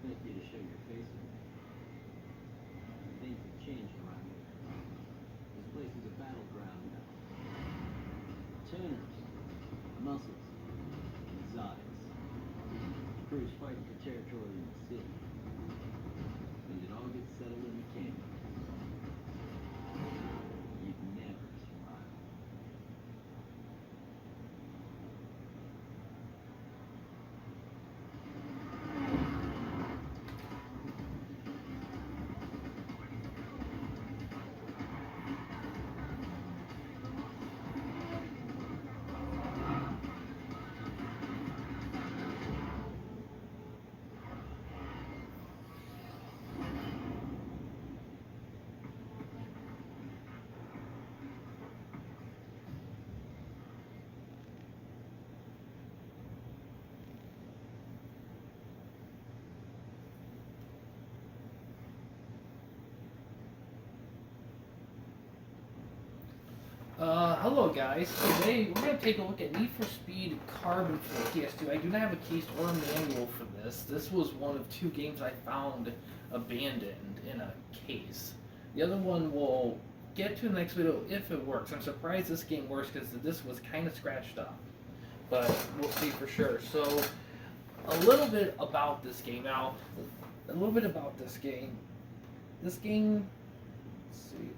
expect you to show your face with me. Things have changed around here. This place is a battleground now. Tuners, muscles, exotics. Crews fighting for territory in the city. And it all gets settled in the canyon. You'd never survive. Hello guys. Today we're going to take a look at Need for Speed Carbon for PS2. I do not have a case or a manual for this. This was one of two games I found abandoned in a case. The other one we'll get to in the next video if it works. I'm surprised this game works because the disc was kind of scratched up. But we'll see for sure. So, a little bit about this game. Now, a little bit about this game. This game, let's see.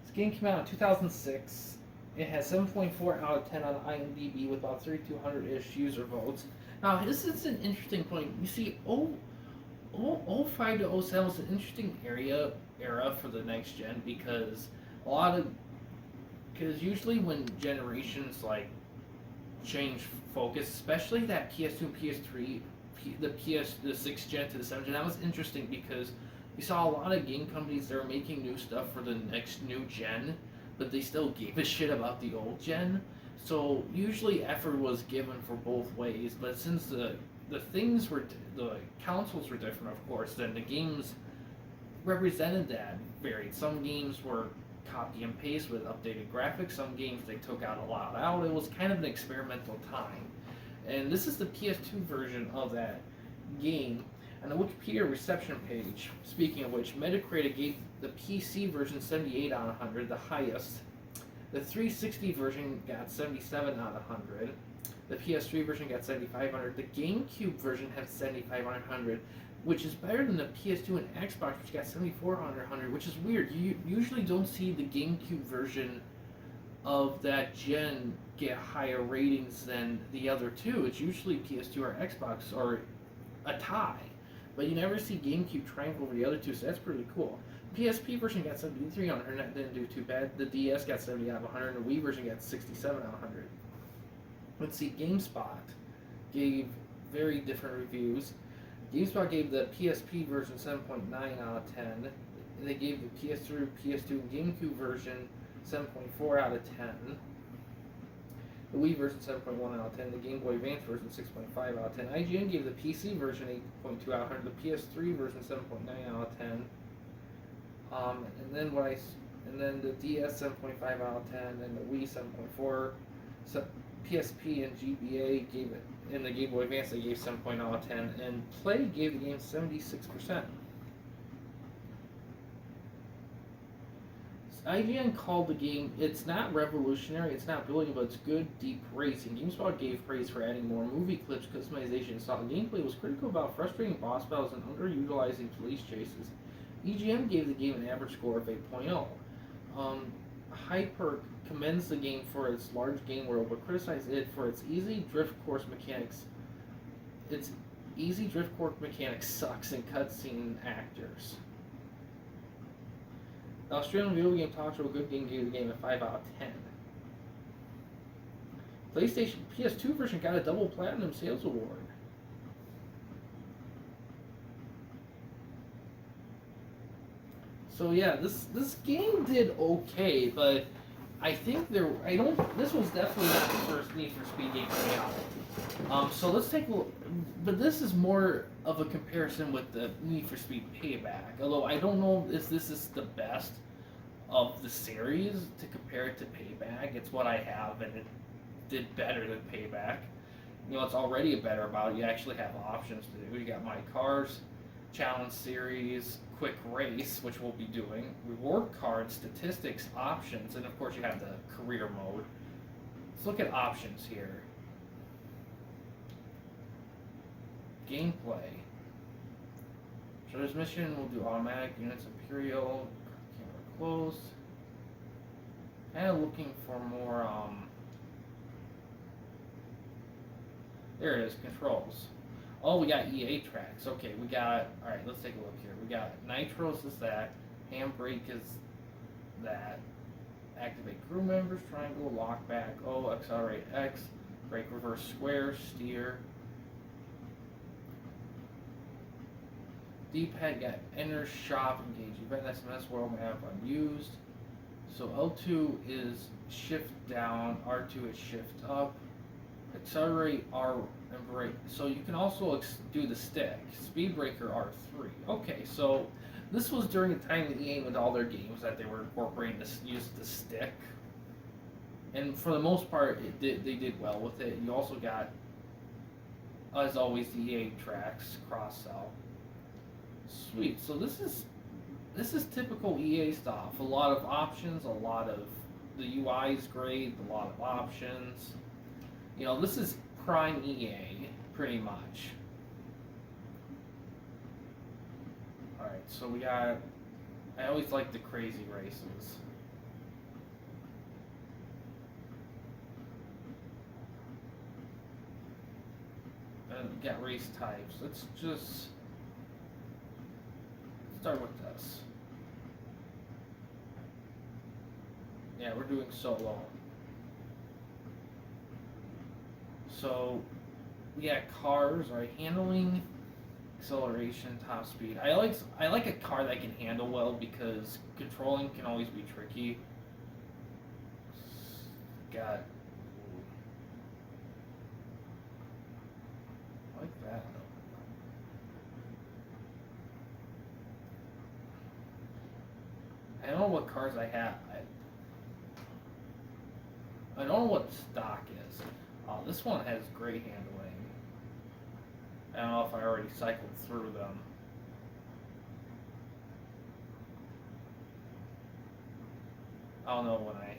This game came out in 2006. It has 7.4 out of 10 on IMDb with about 3,200-ish user votes. Now, this is an interesting point. You see, 05 to 07 was an interesting era for the next gen because because usually when generations like change focus, especially that PS2 and PS3, the 6th gen to the 7th gen, that was interesting because we saw a lot of game companies that were making new stuff for the next new gen, but they still gave a shit about the old gen. So usually effort was given for both ways, but since the consoles were different, of course, then the games represented that varied. Some games were copy and paste with updated graphics. Some games they took out a lot out. It was kind of an experimental time, and this is the PS2 version of that game. On the Wikipedia reception page, speaking of which, Metacritic gave the PC version 78 out of 100, the highest. The 360 version got 77 out of 100. The PS3 version got 7,500. The GameCube version had 7,500 out of 100, which is better than the PS2 and Xbox, which got 7,400 out of 100, which is weird. You usually don't see the GameCube version of that gen get higher ratings than the other two. It's usually PS2 or Xbox or a tie. But you never see GameCube triumph over the other two, so that's pretty cool. The PSP version got 73 out of 100, that didn't do too bad. The DS got 70 out of 100, and the Wii version got 67 out of 100. Let's see, GameSpot gave very different reviews. GameSpot gave the PSP version 7.9 out of 10. They gave the PS3, PS2, and GameCube version 7.4 out of 10. The Wii version 7.1 out of 10, the Game Boy Advance version 6.5 out of 10. IGN gave the PC version 8.2 out of 100, the PS3 version 7.9 out of 10. And then the DS 7.5 out of 10, and the Wii 7.4. So PSP and GBA gave it, and the Game Boy Advance they gave 7.0 out of 10, and Play gave the game 76%. IGN called the game, it's not revolutionary, it's not brilliant, but it's good, deep racing. GameSpot gave praise for adding more movie clips, customization, and solid gameplay. Was critical about frustrating boss battles and underutilizing police chases. EGM gave the game an average score of 8.0. Hyper commends the game for its large game world, but criticized it for its easy drift course mechanics. Its easy drift course mechanics sucks and cutscene actors. The Australian Video Game Talk Show Good Game gave the game a 5 out of 10. PlayStation PS2 version got a double platinum sales award. So yeah, this game did okay, but I think this was definitely not the first Need for Speed game coming out. So let's take a look, but this is more of a comparison with the Need for Speed Payback. Although I don't know if this is the best of the series to compare it to Payback. It's what I have, and it did better than Payback. You know, it's already better about it. You actually have options to do. You got My Cars, challenge series, quick race, which we'll be doing, reward cards, statistics, options, and of course you have the career mode. Let's look at options here. Gameplay. So this mission will do automatic units, Imperial, camera close. Kind of looking for more, there it is, controls. Oh, we got EA tracks. Okay, we got, alright, let's take a look here. We got Nitros is that, Handbrake is that, activate crew members, triangle, lock back, O, accelerate X, brake reverse square, steer. D-pad got enter, shop, engage, event, SMS, world map, unused. So L2 is shift down, R2 is shift up, accelerate R and brake. So you can also do the stick, speed breaker R3. Okay, so this was during the time that EA with all their games that they were incorporating to use the stick, and for the most part, they did well with it. You also got, as always, the EA tracks cross sell. Sweet. So this is typical EA stuff. A lot of options, a lot of the UI is great, a lot of options. You know, this is prime EA pretty much. All right, so we got. I always like the crazy races. And we got race types. Let's just start with this. Yeah, we're doing solo. So we got cars, right? Handling, acceleration, top speed. I like a car that can handle well because controlling can always be tricky. Got I like that. I don't know what cars I have. I don't know what stock is. This one has great handling. I don't know if I already cycled through them. I don't know when I.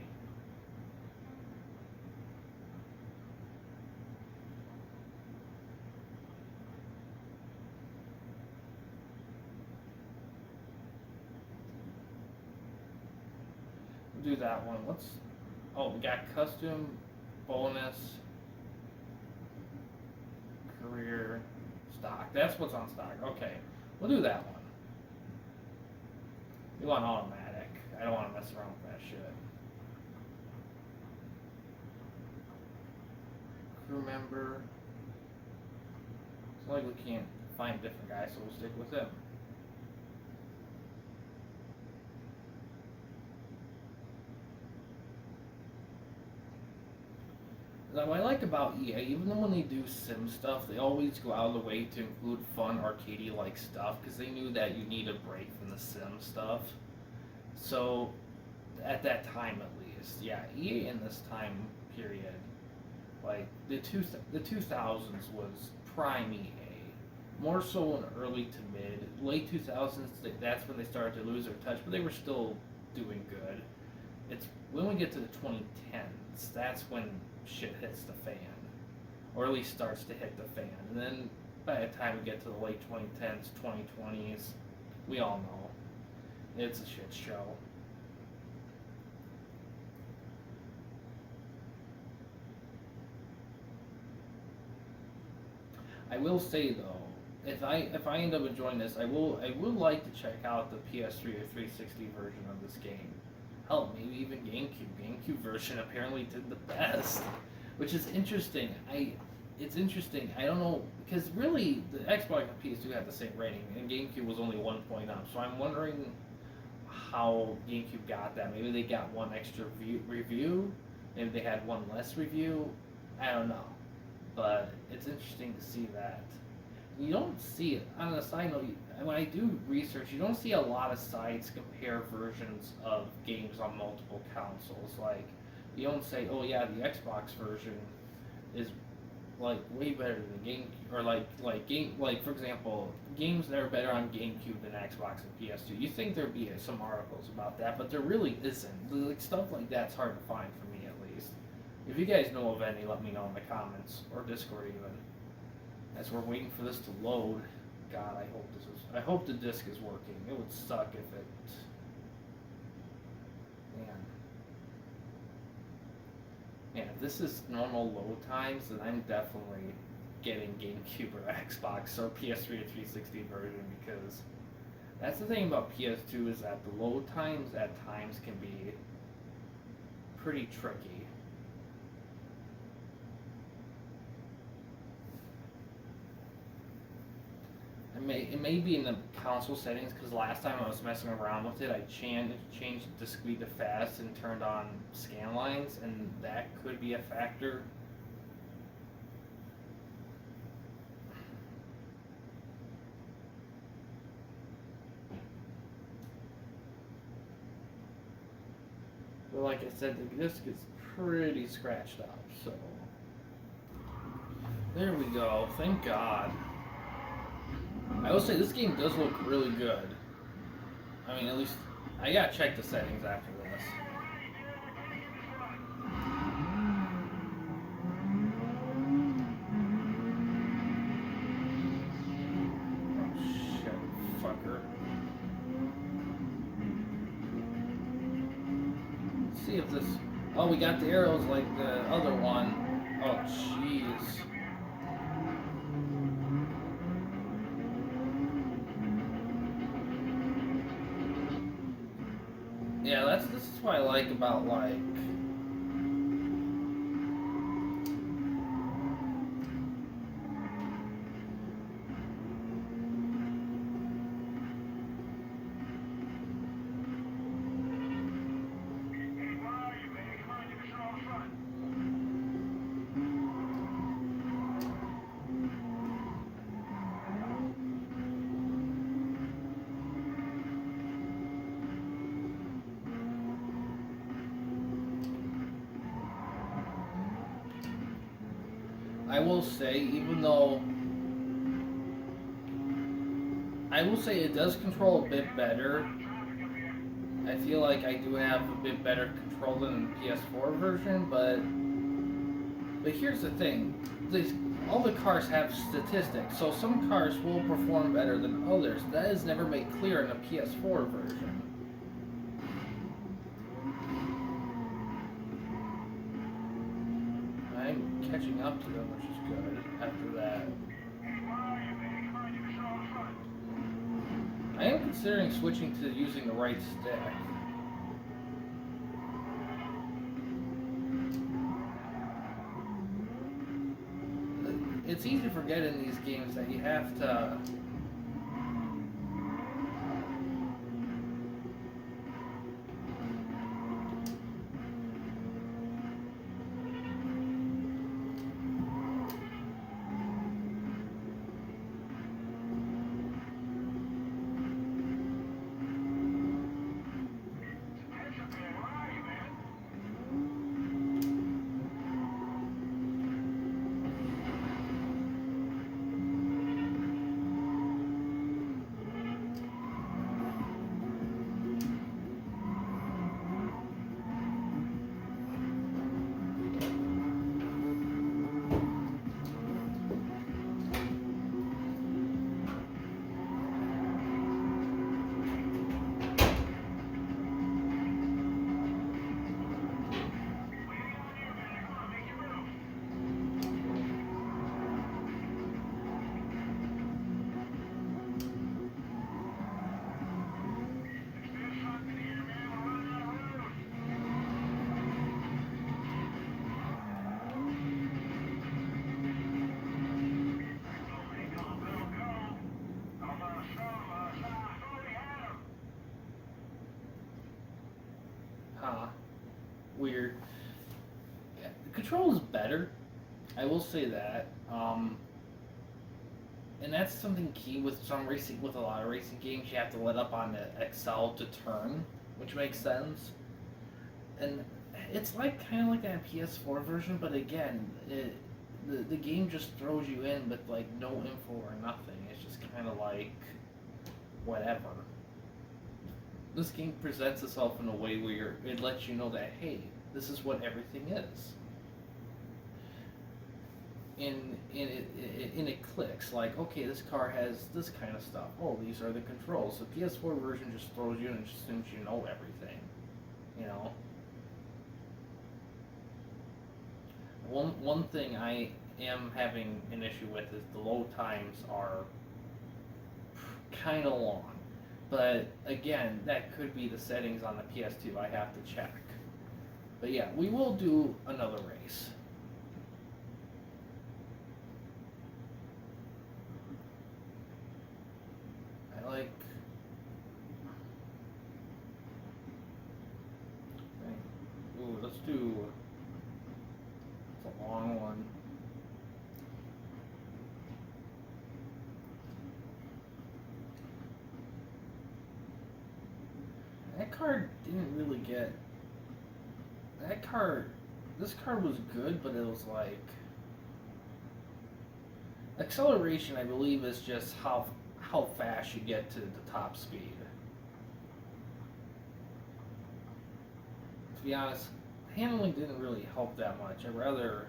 We'll do that one. Oh, we got custom, bonus, career, stock. That's what's on stock. Okay, we'll do that one. We want automatic. I don't want to mess around with that shit. Crew member. It's like we can't find a different guy, so we'll stick with him. What I like about EA, even though when they do sim stuff, they always go out of the way to include fun arcadey-like stuff because they knew that you need a break from the sim stuff. So, at that time at least, yeah, EA in this time period, like the 2000s was prime EA. More so in early to mid, late 2000s. That's when they started to lose their touch, but they were still doing good. It's when we get to the 2010s, that's when shit hits the fan, or at least starts to hit the fan. And then by the time we get to the late 2010s, 2020s, we all know it's a shit show. I will say though, if I end up enjoying this, I would like to check out the PS3 or 360 version of this game. Hell, maybe even GameCube. GameCube version apparently did the best, which is interesting. It's interesting. I don't know, because really the Xbox and PS2 had the same rating, and GameCube was only 1 point up. So I'm wondering how GameCube got that. Maybe they got one extra review. Maybe they had one less review. I don't know, but it's interesting to see that. You don't see it. On a side note, when I do research, you don't see a lot of sites compare versions of games on multiple consoles. Like, you don't say, oh yeah, the Xbox version is like way better than GameCube, or like for example, games that are better on GameCube than Xbox and PS2. You think there'd be some articles about that, but there really isn't. Like stuff like that's hard to find for me, at least. If you guys know of any, let me know in the comments or Discord even. As we're waiting for this to load, God, I hope the disc is working. It would suck if it. Man, if this is normal load times, then I'm definitely getting GameCube or Xbox or PS3 or 360 version, because that's the thing about PS2 is that the load times at times can be pretty tricky. It may be in the console settings, because last time I was messing around with it, I changed the speed to fast and turned on scan lines, and that could be a factor. But like I said, the disc is pretty scratched up, so there we go. Thank God. I will say this game does look really good. I mean, at least I gotta check the settings after this. Oh shit, fucker. Let's see if this. Oh, we got the arrows like the other one. Oh, jeez. Yeah, this is what I like about like I will say, even though I will say it does control a bit better, I feel like I do have a bit better control than the PS4 version, but here's the thing, all the cars have statistics, so some cars will perform better than others. That is never made clear in the PS4 version. I'm catching up to them, which is good after that. I am considering switching to using the right stick. It's easy to forget in these games that you have to weird. Yeah, the control is better, I will say that. And that's something key with a lot of racing games. You have to let up on the Excel to turn, which makes sense. And it's like kind of like that PS4 version, but again, the game just throws you in with like no info or nothing. It's just kind of like whatever. This game presents itself in a way where it lets you know that, hey, this is what everything is. And it clicks, like, okay, this car has this kind of stuff. Oh, these are the controls. The PS4 version just throws you in and just assumes you know everything. You know? One thing I am having an issue with is the load times are kind of long. But again, that could be the settings on the PS2. I have to check. But yeah, we will do another race. I like... Ooh, let's do... It's a long one. That card didn't really get... That card... This card was good, but it was like... Acceleration, I believe, is just how fast you get to the top speed. To be honest, handling didn't really help that much. I'd rather...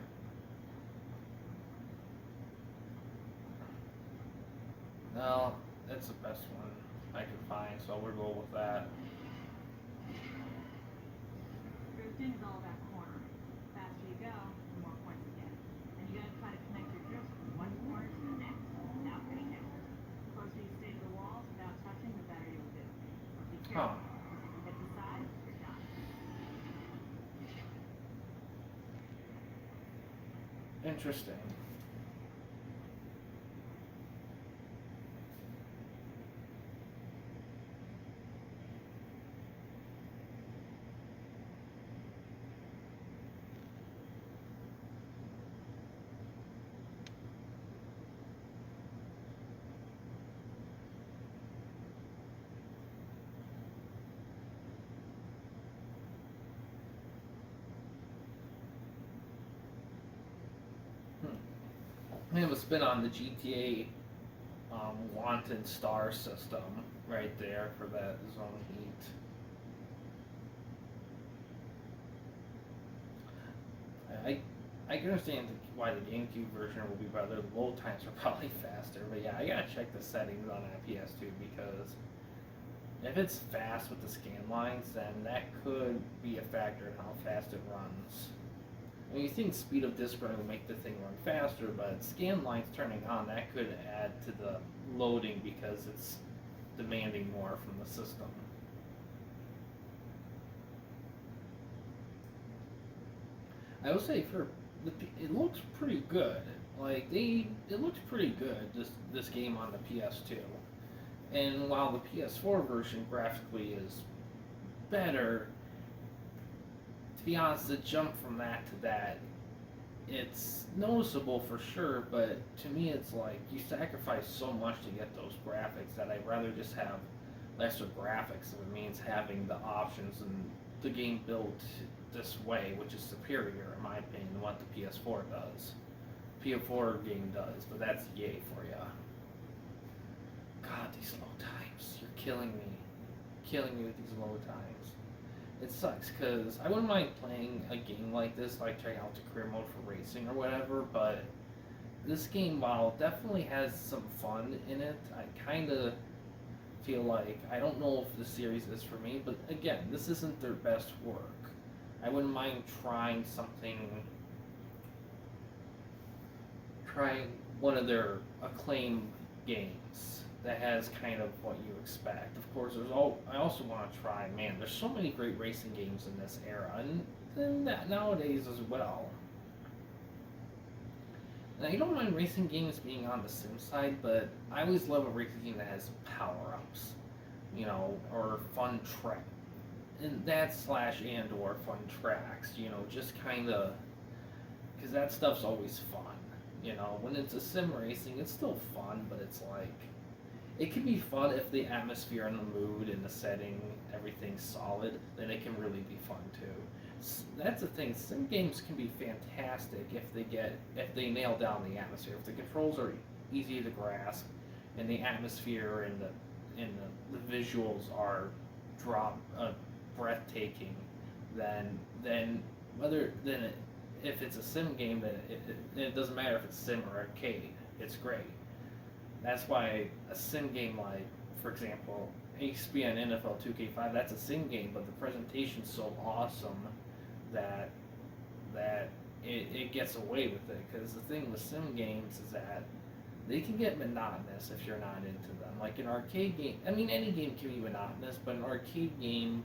No, that's the best one I could find, so we'll go with that. Drifting is all about cornering. The faster you go, the more points you get. And you gotta try to connect your drifts from one corner to the next without getting hit. The closer you stay to the walls without touching, the better you'll do. Be careful, because if you hit the side, you're done. Interesting. We have a spin on the GTA Wanted Star system right there for that zone heat. I can understand why the GameCube version will be better. The load times are probably faster, but yeah, I gotta check the settings on that PS2 because if it's fast with the scan lines, then that could be a factor in how fast it runs. I mean, you think speed of disc running will make the thing run faster, but scan lines turning on, that could add to the loading because it's demanding more from the system. I would say it looks pretty good. Like it looks pretty good, this game on the PS2. And while the PS4 version graphically is better, to be honest, the jump from that to that, it's noticeable for sure, but to me it's like you sacrifice so much to get those graphics that I'd rather just have lesser graphics if it means having the options and the game built this way, which is superior in my opinion than what the PS4 does. PS4 game does, but that's yay for ya. God, these load times, you're killing me with these load times. It sucks, because I wouldn't mind playing a game like this, like checking out the career mode for racing or whatever, but this game, while definitely has some fun in it, I kind of feel like, I don't know if the series is for me, but again, this isn't their best work. I wouldn't mind trying one of their acclaimed games that has kind of what you expect. Of course, I also want to try, man, there's so many great racing games in this era, and that nowadays as well. And I don't mind racing games being on the sim side, but I always love a racing game that has power-ups, you know, or fun track, and that / or fun tracks, you know, just kind of, because that stuff's always fun, you know. When it's a sim racing, it's still fun, but it's like, it can be fun if the atmosphere and the mood and the setting, everything's solid, then it can really be fun too. That's the thing. Sim games can be fantastic if they nail down the atmosphere. If the controls are easy to grasp, and the atmosphere and the visuals are breathtaking, then if it's a sim game, then it doesn't matter if it's sim or arcade. It's great. That's why a sim game like, for example, ESPN NFL 2K5, that's a sim game, but the presentation's so awesome that it gets away with it. Because the thing with sim games is that they can get monotonous if you're not into them. Like an arcade game, I mean, any game can be monotonous, but an arcade game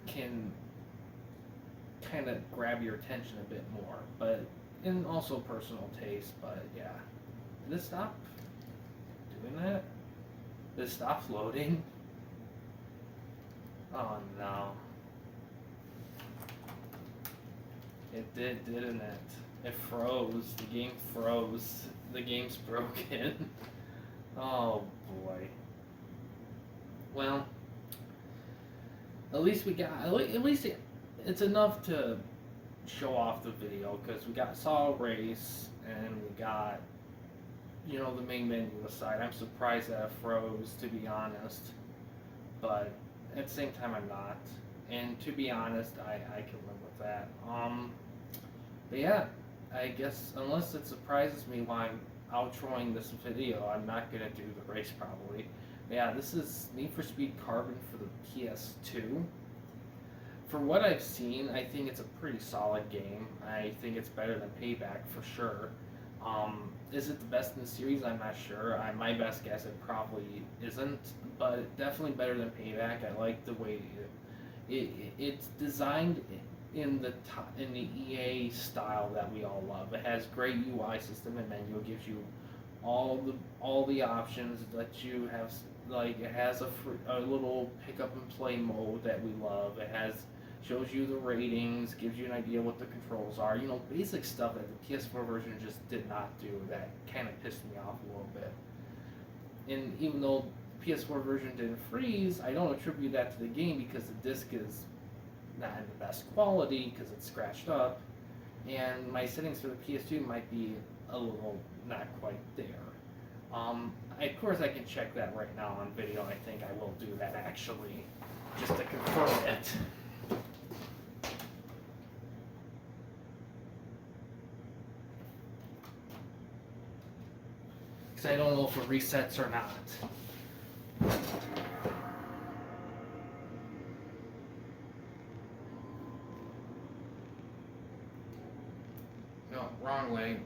can kind of grab your attention a bit more, but and also personal taste. But yeah, did it stop doing that? Did it stop loading? Oh no. It did, didn't it? It froze. The game froze. The game's broken. Oh boy. Well, at least it's enough to show off the video, because we saw a race and we got, the main menu aside. I'm surprised that it froze, to be honest, but at the same time I'm not. And to be honest, I can live with that. But yeah, I guess unless it surprises me while I'm outroing this video, I'm not gonna do the race probably. But yeah, this is Need for Speed Carbon for the PS2. For what I've seen, I think it's a pretty solid game. I think it's better than Payback for sure. Is it the best in the series? I'm not sure. My best guess, it probably isn't, but definitely better than Payback. I like the way it's designed in the EA style that we all love. It has great UI system and menu. It gives you all the options that you have. Like, it has a little pick up and play mode that we love. It shows you the ratings, gives you an idea what the controls are. Basic stuff that the PS4 version just did not do. That kind of pissed me off a little bit. And even though the PS4 version didn't freeze, I don't attribute that to the game, because the disc is not in the best quality because it's scratched up, and my settings for the PS2 might be a little not quite there. Of course I can check that right now on video. I think I will do that actually, just to confirm it. Because I don't know if it resets or not. No, wrong way.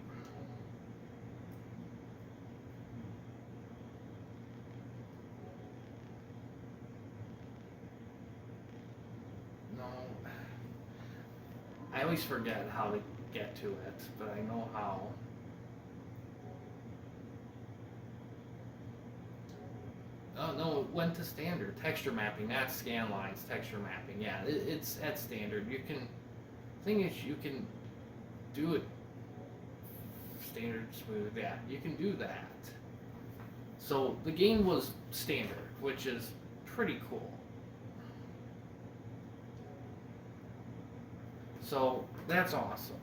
No. I always forget how to get to it, but I know how. Oh no, it went to standard. Texture mapping, not scan lines, texture mapping. Yeah, it's at standard. Thing is, you can do it standard smooth. Yeah, you can do that. So the game was standard, which is pretty cool. So that's awesome.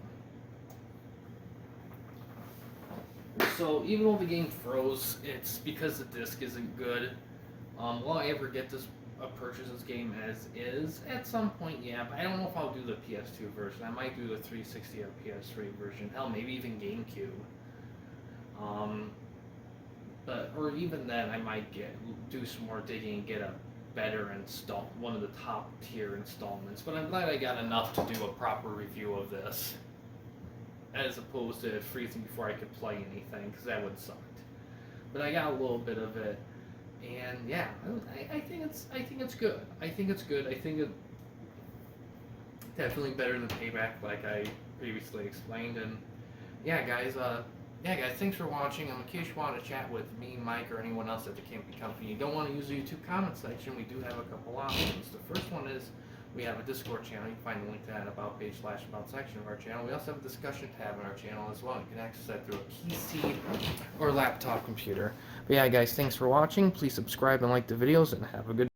So even though the game froze, it's because the disc isn't good. Will I ever get purchase this game as is? At some point, yeah, but I don't know if I'll do the PS2 version. I might do the 360 or PS3 version. Hell, maybe even GameCube. Or even then, I might do some more digging and get a better one of the top tier installments. But I'm glad I got enough to do a proper review of this, as opposed to freezing before I could play anything, because that would suck. But I got a little bit of it, and yeah, I think it's good. I think it's definitely better than Payback, like I previously explained. And yeah, guys, thanks for watching. In case you want to chat with me, Mike, or anyone else at the Campy Company, you don't want to use the YouTube comment section, we do have a couple options. The first one is we have a Discord channel. You can find the link to that about page / about section of our channel. We also have a discussion tab on our channel as well. You can access that through a PC or laptop computer. But yeah, guys, thanks for watching. Please subscribe and like the videos, and have a good